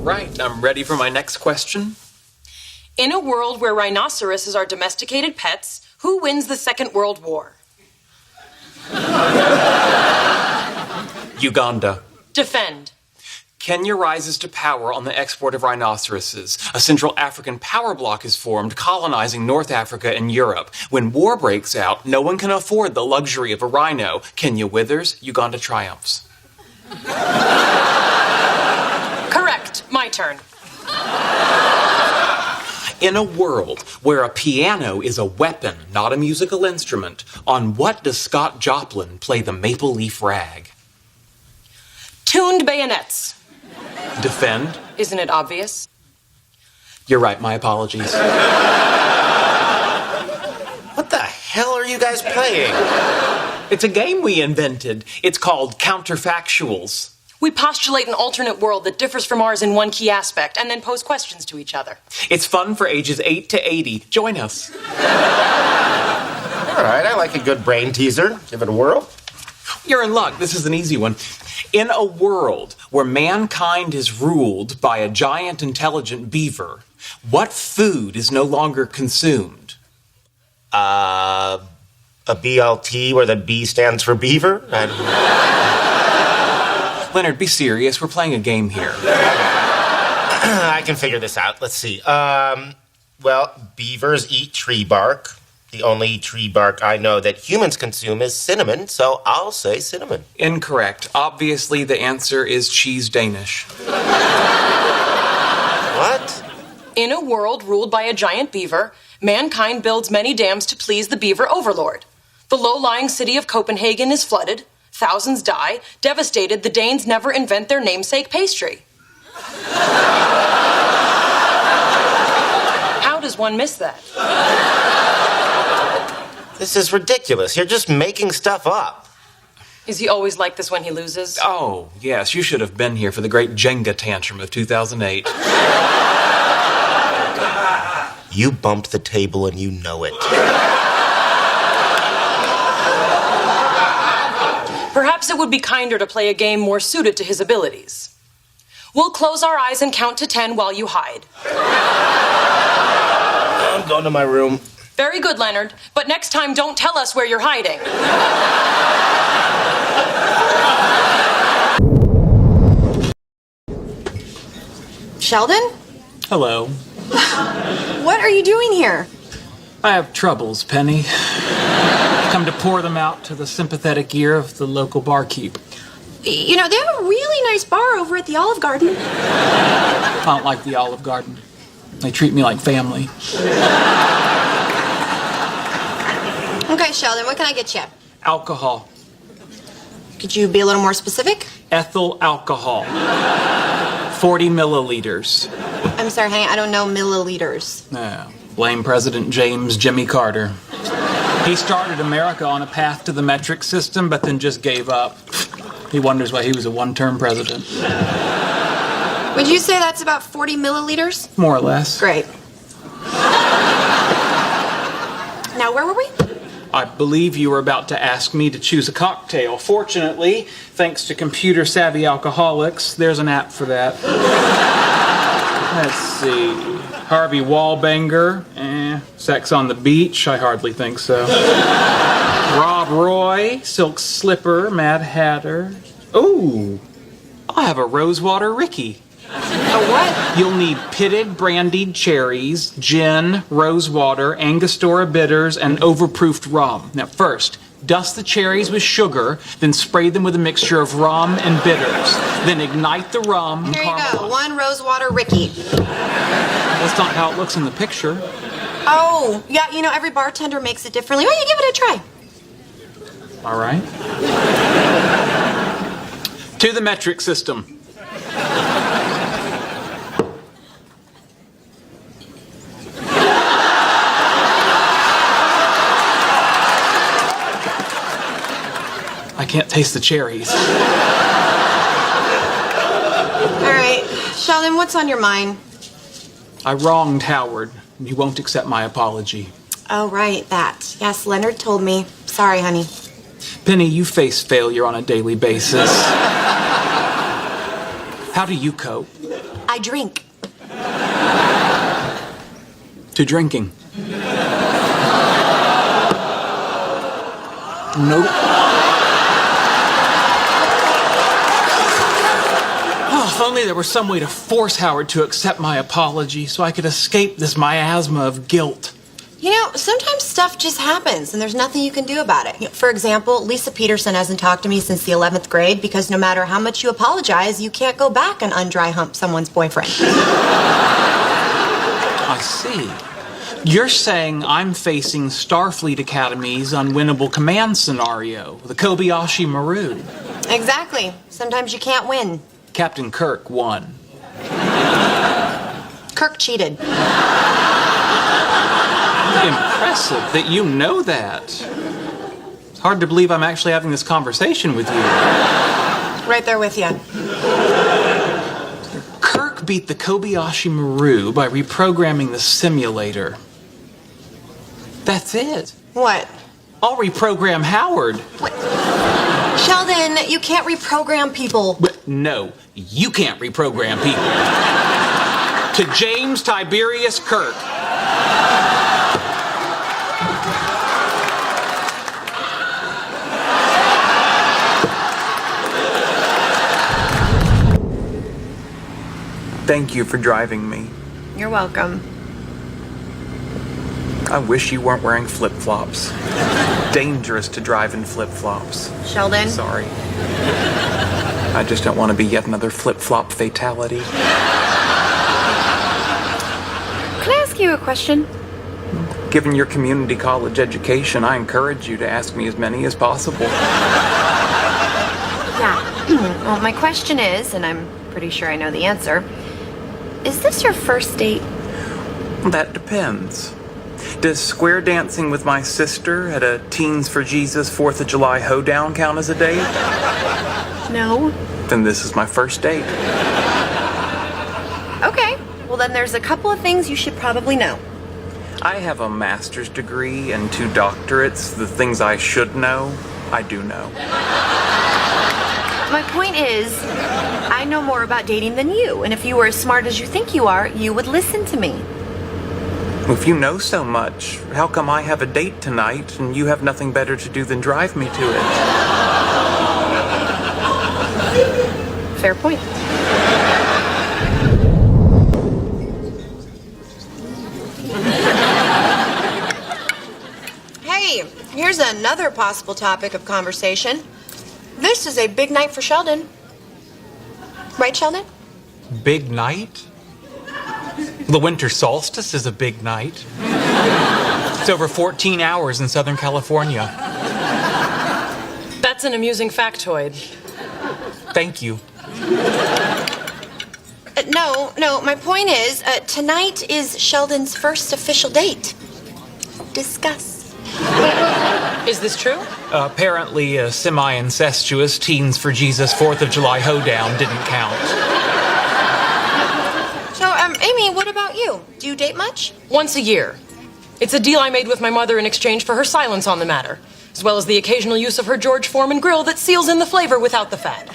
right, I'm ready for my next question. In a world where rhinoceroses are domesticated pets, who wins the Second World War? Uganda. Defend. Kenya rises to power on the export of rhinoceroses. A Central African power bloc is formed, colonizing North Africa and Europe. When war breaks out, no one can afford the luxury of a rhino. Kenya withers, Uganda triumphs. Correct. My turn. In a world where a piano is a weapon, not a musical instrument, on what does Scott Joplin play the maple leaf rag? Tuned bayonets. Defend? Isn't it obvious? You're right, my apologies. What the hell are you guys playing? It's a game we invented. It's called Counterfactuals. We postulate an alternate world that differs from ours in one key aspect and then pose questions to each other. It's fun for ages 8 to 80. Join us. All right, I like a good brain teaser. Give it a whirl. You're in luck. This is an easy one. In a world where mankind is ruled by a giant intelligent beaver, what food is no longer consumed? A BLT where the B stands for beaver? Leonard, be serious. We're playing a game here. I can figure this out. Let's see. Well, beavers eat tree bark. The only tree bark I know that humans consume is cinnamon, so I'll say cinnamon. Incorrect. Obviously, the answer is cheese Danish. What? In a world ruled by a giant beaver, mankind builds many dams to please the beaver overlord. The low-lying city of Copenhagen is flooded. Thousands die. Devastated, the Danes never invent their namesake pastry. How does one miss that? This is ridiculous. You're just making stuff up. Is he always like this when he loses? Oh, yes, you should have been here for the great Jenga tantrum of 2008. You bumped the table and you know it. Perhaps it would be kinder to play a game more suited to his abilities. We'll close our eyes and count to 10 while you hide. I'm going to my room. Very good, Leonard. But next time, don't tell us where you're hiding. Sheldon? Hello. What are you doing here? I have troubles, Penny. Come to pour them out to the sympathetic ear of the local barkeep. You know, they have a really nice bar over at the Olive Garden. I don't like the Olive Garden. They treat me like family. Okay, Sheldon, what can I get you? Alcohol. Could you be a little more specific? Ethyl alcohol. 40 milliliters. I'm sorry, honey, I don't know milliliters. Blame President James Jimmy Carter. He started America on a path to the metric system, but then just gave up. He wonders why he was a one-term president. Would you say that's about 40 milliliters? More or less. Great. Now, where were we? I believe you were about to ask me to choose a cocktail. Fortunately, thanks to computer-savvy alcoholics, there's an app for that. Let's see. Harvey Wallbanger. Sex on the Beach? I hardly think so. Rob Roy. Silk Slipper. Mad Hatter. Ooh. I'll have a Rosewater Ricky. A what? You'll need pitted brandied cherries, gin, rosewater, Angostura bitters, and overproofed rum. Now first, dust the cherries with sugar, then spray them with a mixture of rum and bitters. Then ignite the rum. Here you go, one Rosewater Ricky. That's not how it looks in the picture. Oh, yeah, you know, every bartender makes it differently. Why don't you give it a try? All right. To the metric system. I can't taste the cherries. All right, Sheldon, what's on your mind? I wronged Howard. You won't accept my apology. Oh, right, that. Yes, Leonard told me. Sorry, honey. Penny, you face failure on a daily basis. How do you cope? I drink. To drinking. Nope. Oh, if only there were some way to force Howard to accept my apology so I could escape this miasma of guilt. You know, sometimes stuff just happens and there's nothing you can do about it. For example, Lisa Peterson hasn't talked to me since the 11th grade because no matter how much you apologize, you can't go back and undry hump someone's boyfriend. I see. You're saying I'm facing Starfleet Academy's unwinnable command scenario, the Kobayashi Maru. Exactly. Sometimes you can't win. Captain Kirk won. Kirk cheated. Impressive that you know that. It's hard to believe I'm actually having this conversation with you. Right there with you. Kirk beat the Kobayashi Maru by reprogramming the simulator. That's it. What? I'll reprogram Howard. What? Sheldon, you can't reprogram people. But no, you can't reprogram people. To James Tiberius Kirk. Thank you for driving me. You're welcome. I wish you weren't wearing flip-flops. Dangerous to drive in flip-flops. Sheldon? Sorry. I just don't want to be yet another flip-flop fatality. Can I ask you a question? Given your community college education, I encourage you to ask me as many as possible. Yeah. Well, my question is, and I'm pretty sure I know the answer, is this your first date? That depends. Does square dancing with my sister at a Teens for Jesus 4th of July hoedown count as a date? No. Then this is my first date. Okay. Well, then there's a couple of things you should probably know. I have a master's degree and 2 doctorates. The things I should know, I do know. My point is, I know more about dating than you, and if you were as smart as you think you are, you would listen to me. If you know so much, how come I have a date tonight and you have nothing better to do than drive me to it? Fair point. Hey, here's another possible topic of conversation. This is a big night for Sheldon. Right, Sheldon? Big night? The winter solstice is a big night. It's over 14 hours in Southern California. That's an amusing factoid. Thank you. No, my point is, tonight is Sheldon's first official date. Discuss. Is this true? Apparently, a semi-incestuous Teens for Jesus 4th of July hoedown didn't count. So, Amy, what about you? Do you date much? Once a year. It's a deal I made with my mother in exchange for her silence on the matter, as well as the occasional use of her George Foreman grill that seals in the flavor without the fat.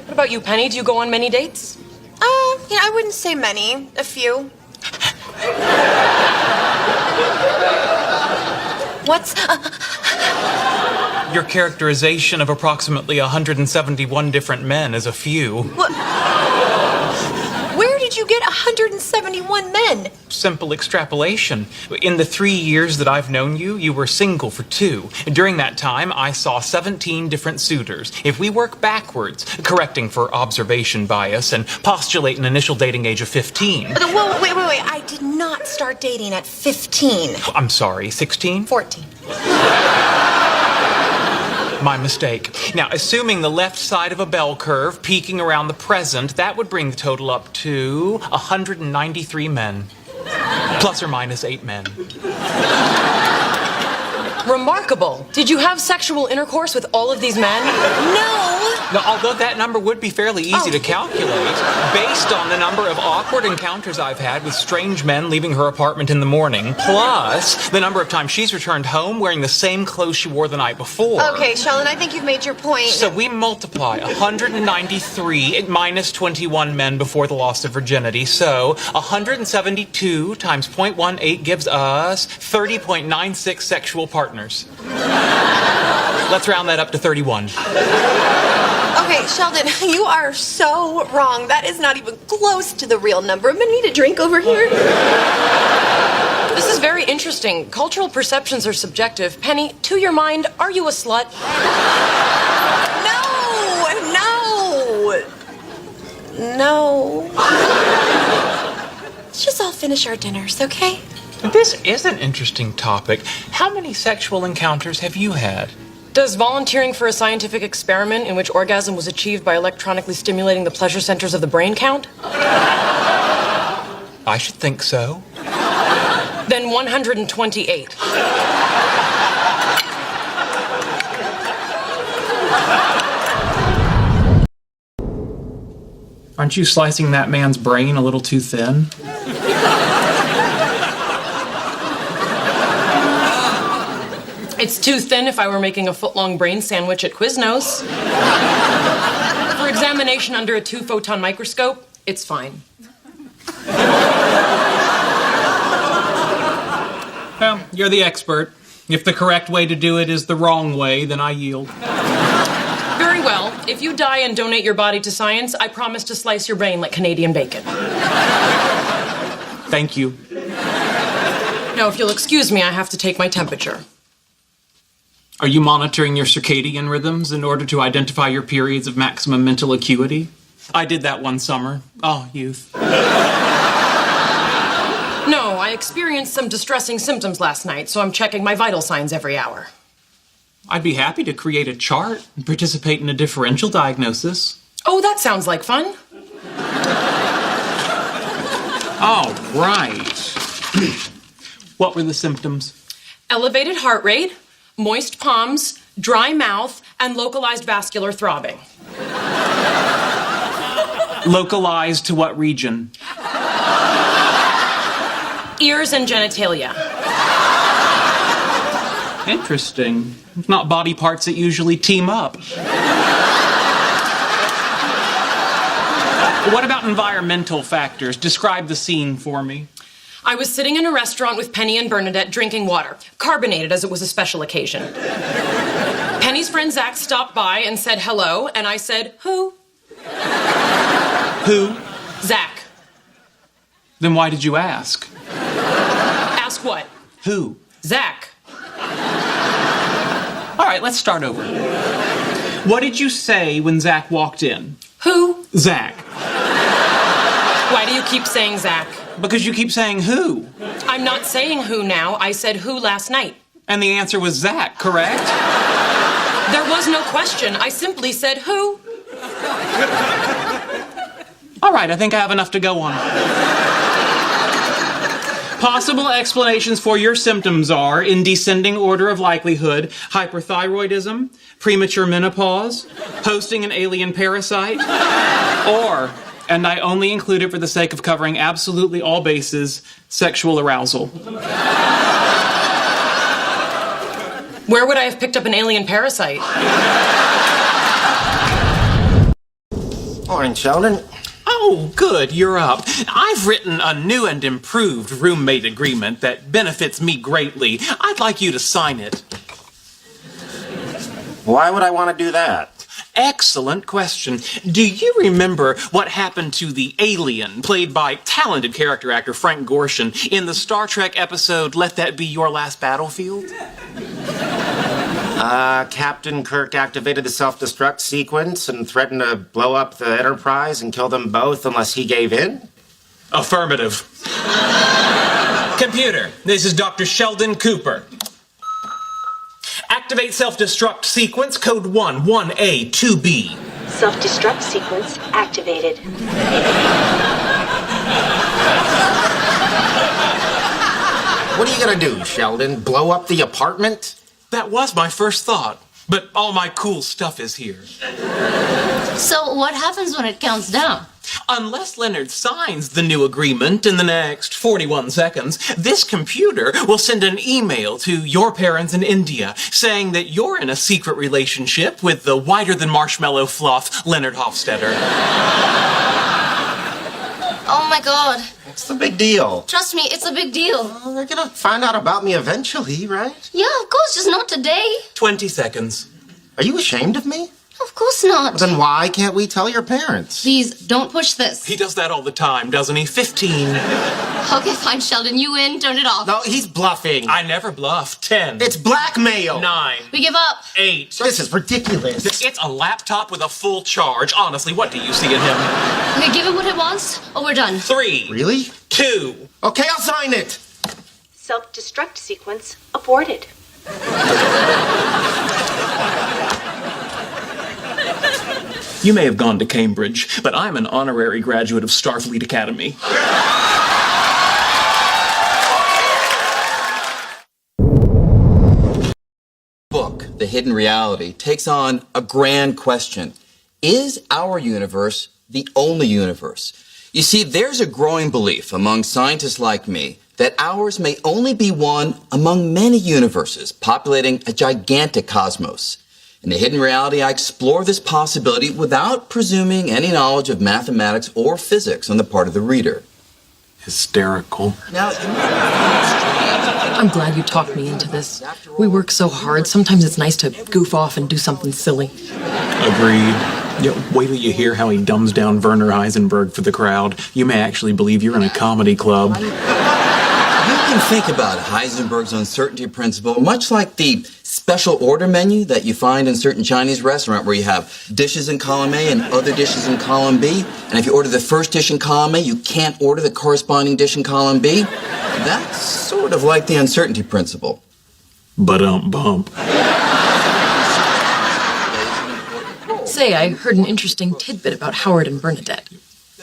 What about you, Penny? Do you go on many dates? I wouldn't say many. A few. What's... Your characterization of approximately 171 different men is a few. What? Where did you get 171 men? Simple extrapolation. In the 3 years that I've known you, you were single for 2. During that time, I saw 17 different suitors. If we work backwards, correcting for observation bias, and postulate an initial dating age of 15. Whoa, wait. I did not start dating at 15. I'm sorry, 16? 14. My mistake. Now, assuming the left side of a bell curve peaking around the present, that would bring the total up to 193 men. Plus or minus 8 men. Remarkable. Did you have sexual intercourse with all of these men? No, Now, although that number would be fairly easy to calculate, based on the number of awkward encounters I've had with strange men leaving her apartment in the morning, plus the number of times she's returned home wearing the same clothes she wore the night before. Okay, Sheldon, I think you've made your point. So we multiply 193 minus 21 men before the loss of virginity. So 172 times 0.18 gives us 30.96 sexual partners. Let's round that up to 31. Okay, Sheldon, you are so wrong. That is not even close to the real number. I'm gonna need a drink over here. This is very interesting. Cultural perceptions are subjective. Penny, to your mind, are you a slut? No. Let's just all finish our dinners, okay? This is an interesting topic. How many sexual encounters have you had? Does volunteering for a scientific experiment in which orgasm was achieved by electronically stimulating the pleasure centers of the brain count? I should think so. Then 128. Aren't you slicing that man's brain a little too thin? It's too thin if I were making a foot-long brain sandwich at Quiznos. For examination under a 2-photon microscope, it's fine. Well, you're the expert. If the correct way to do it is the wrong way, then I yield. Very well. If you die and donate your body to science, I promise to slice your brain like Canadian bacon. Thank you. Now, if you'll excuse me, I have to take my temperature. Are you monitoring your circadian rhythms in order to identify your periods of maximum mental acuity? I did that one summer. Oh, youth. No, I experienced some distressing symptoms last night, so I'm checking my vital signs every hour. I'd be happy to create a chart and participate in a differential diagnosis. Oh, that sounds like fun. Oh, right. What were the symptoms? Elevated heart rate, moist palms, dry mouth, and localized vascular throbbing. Localized to what region? Ears and genitalia. Interesting. Not body parts that usually team up. What about environmental factors? Describe the scene for me. I was sitting in a restaurant with Penny and Bernadette drinking water, carbonated as it was a special occasion. Penny's friend Zach stopped by and said hello, and I said, who? Who? Zach. Then why did you ask? Ask what? Who? Zach. All right, let's start over. What did you say when Zach walked in? Who? Zach. Why do you keep saying Zach? Because you keep saying who. I'm not saying who now. I said who last night. And the answer was Zach, correct? There was no question. I simply said who. All right, I think I have enough to go on. Possible explanations for your symptoms are, in descending order of likelihood, hyperthyroidism, premature menopause, hosting an alien parasite, or, and I only include it for the sake of covering absolutely all bases, sexual arousal. Where would I have picked up an alien parasite? Morning, Sheldon. Oh, good, you're up. I've written a new and improved roommate agreement that benefits me greatly. I'd like you to sign it. Why would I want to do that? Excellent question. Do you remember what happened to the alien, played by talented character actor Frank Gorshin, in the Star Trek episode Let That Be Your Last Battlefield? Captain Kirk activated the self-destruct sequence and threatened to blow up the Enterprise and kill them both unless he gave in? Affirmative. Computer, this is Dr. Sheldon Cooper. Activate self-destruct sequence, code 1A 2B. Self-destruct sequence activated. What are you gonna do, Sheldon? Blow up the apartment? That was my first thought, but all my cool stuff is here. What happens when it counts down? Unless Leonard signs the new agreement in the next 41 seconds, this computer will send an email to your parents in India saying that you're in a secret relationship with the whiter-than-marshmallow fluff Leonard Hofstadter. Oh my God. What's the big deal? Trust me, it's a big deal. Well, they're gonna find out about me eventually, right? Yeah, of course, just not today. 20 seconds. Are you ashamed of me? Of course not. Then why can't we tell your parents? Please, don't push this. He does that all the time, doesn't he? 15. Okay, fine, Sheldon, you win. Turn it off. No, he's bluffing. I never bluff. 10. It's blackmail. 9. We give up. 8. This is ridiculous. It's a laptop with a full charge. Honestly, what do you see in him? Okay, give him what he wants, or we're done. 3. Really? 2. Okay, I'll sign it. Self-destruct sequence aborted. You may have gone to Cambridge, but I'm an honorary graduate of Starfleet Academy. Book, The Hidden Reality, takes on a grand question. Is our universe the only universe? You see, there's a growing belief among scientists like me that ours may only be one among many universes populating a gigantic cosmos. In The Hidden Reality, I explore this possibility without presuming any knowledge of mathematics or physics on the part of the reader. Hysterical. Now, I'm glad you talked me into this. We work so hard, sometimes it's nice to goof off and do something silly. Agreed. Yeah, wait till you hear how he dumbs down Werner Heisenberg for the crowd. You may actually believe you're in a comedy club. You can think about Heisenberg's uncertainty principle much like the special order menu that you find in certain Chinese restaurant where you have dishes in column A and other dishes in column B. And if you order the first dish in column A, you can't order the corresponding dish in column B. That's sort of like the uncertainty principle. Bump. Say, I heard an interesting tidbit about Howard and Bernadette.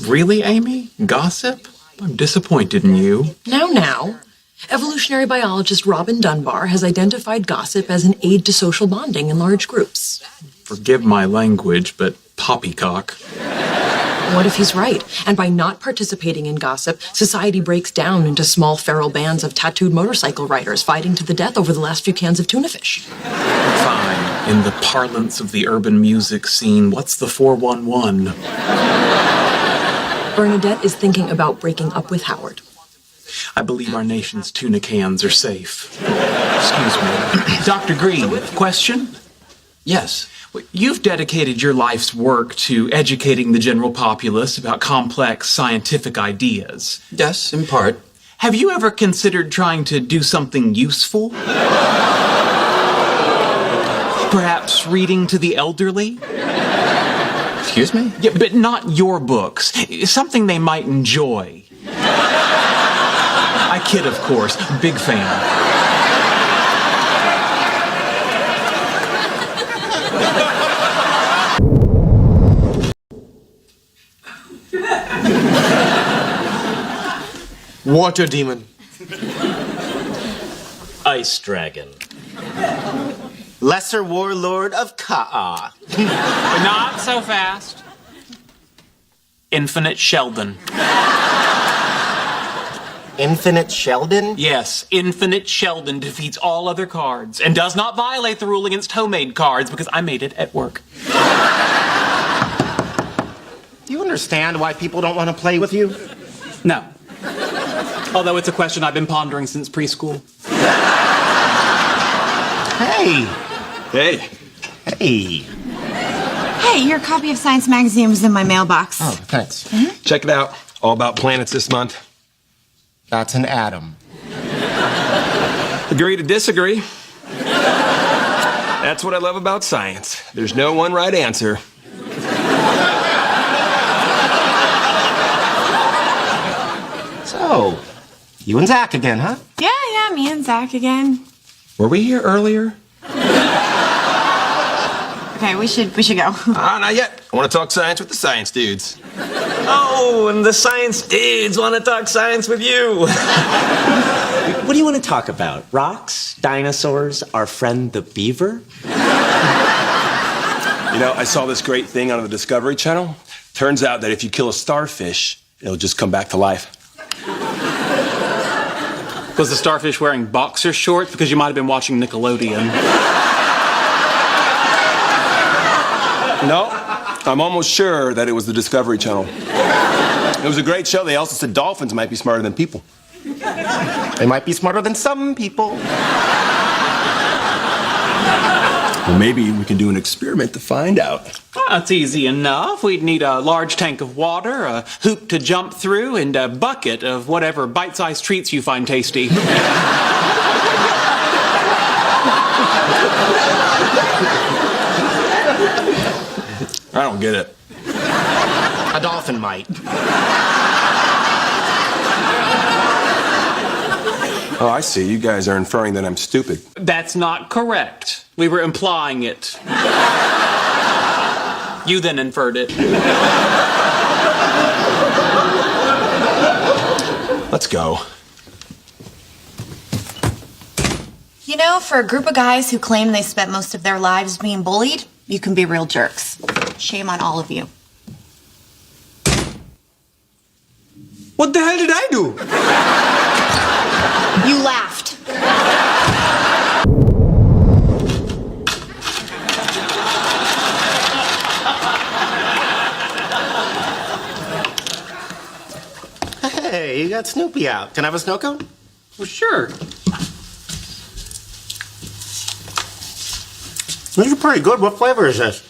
Really, Amy? Gossip? I'm disappointed in you. Now. Evolutionary biologist Robin Dunbar has identified gossip as an aid to social bonding in large groups. Forgive my language, but poppycock. What if he's right? And by not participating in gossip, society breaks down into small feral bands of tattooed motorcycle riders fighting to the death over the last few cans of tuna fish. Fine. In the parlance of the urban music scene, what's the 411? Bernadette is thinking about breaking up with Howard. I believe our nation's tuna cans are safe. Excuse me. Dr. Green, question? Yes. You've dedicated your life's work to educating the general populace about complex scientific ideas. Yes, in part. Have you ever considered trying to do something useful? Perhaps reading to the elderly? Excuse me? Yeah, but not your books. Something they might enjoy. I kid, of course. Big fan. Water demon. Ice dragon. Lesser warlord of Ka'a. Not so fast. Infinite Sheldon. Infinite Sheldon? Yes, Infinite Sheldon defeats all other cards and does not violate the rule against homemade cards because I made it at work. Do you understand why people don't want to play with you? No. Although it's a question I've been pondering since preschool. Hey. Hey. Hey. Hey, your copy of Science Magazine was in my mailbox. Oh, thanks. Check it out. All about planets this month. That's an atom. Agree to disagree. That's what I love about science. There's no one right answer. So, you and Zach again, huh? Yeah, me and Zach again. Were we here earlier? Okay, we should go. Not yet. I want to talk science with the science dudes. Oh, and the science dudes want to talk science with you. What do you want to talk about? Rocks? Dinosaurs? Our friend the beaver? You know, I saw this great thing on the Discovery Channel. Turns out that if you kill a starfish, it'll just come back to life. Was the starfish wearing boxer shorts? Because you might have been watching Nickelodeon. No, I'm almost sure that it was the Discovery Channel. It was a great show. They also said dolphins might be smarter than people. They might be smarter than some people. Well, maybe we can do an experiment to find out. That's easy enough. We'd need a large tank of water, a hoop to jump through, and a bucket of whatever bite-sized treats you find tasty. I don't get it. A dolphin might. Oh, I see. You guys are inferring that I'm stupid. That's not correct. We were implying it. You then inferred it. Let's go. You know, for a group of guys who claim they spent most of their lives being bullied, you can be real jerks. Shame on all of you. What the hell did I do? You laughed. Hey, you got Snoopy out. Can I have a snow cone? Well, sure. These are pretty good. What flavor is this?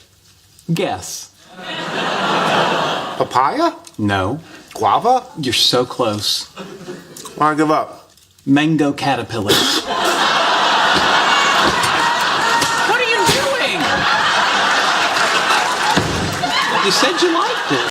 Guess. Papaya? No. Guava? You're so close. Why give up? Mango caterpillar. What are you doing? You said you liked it.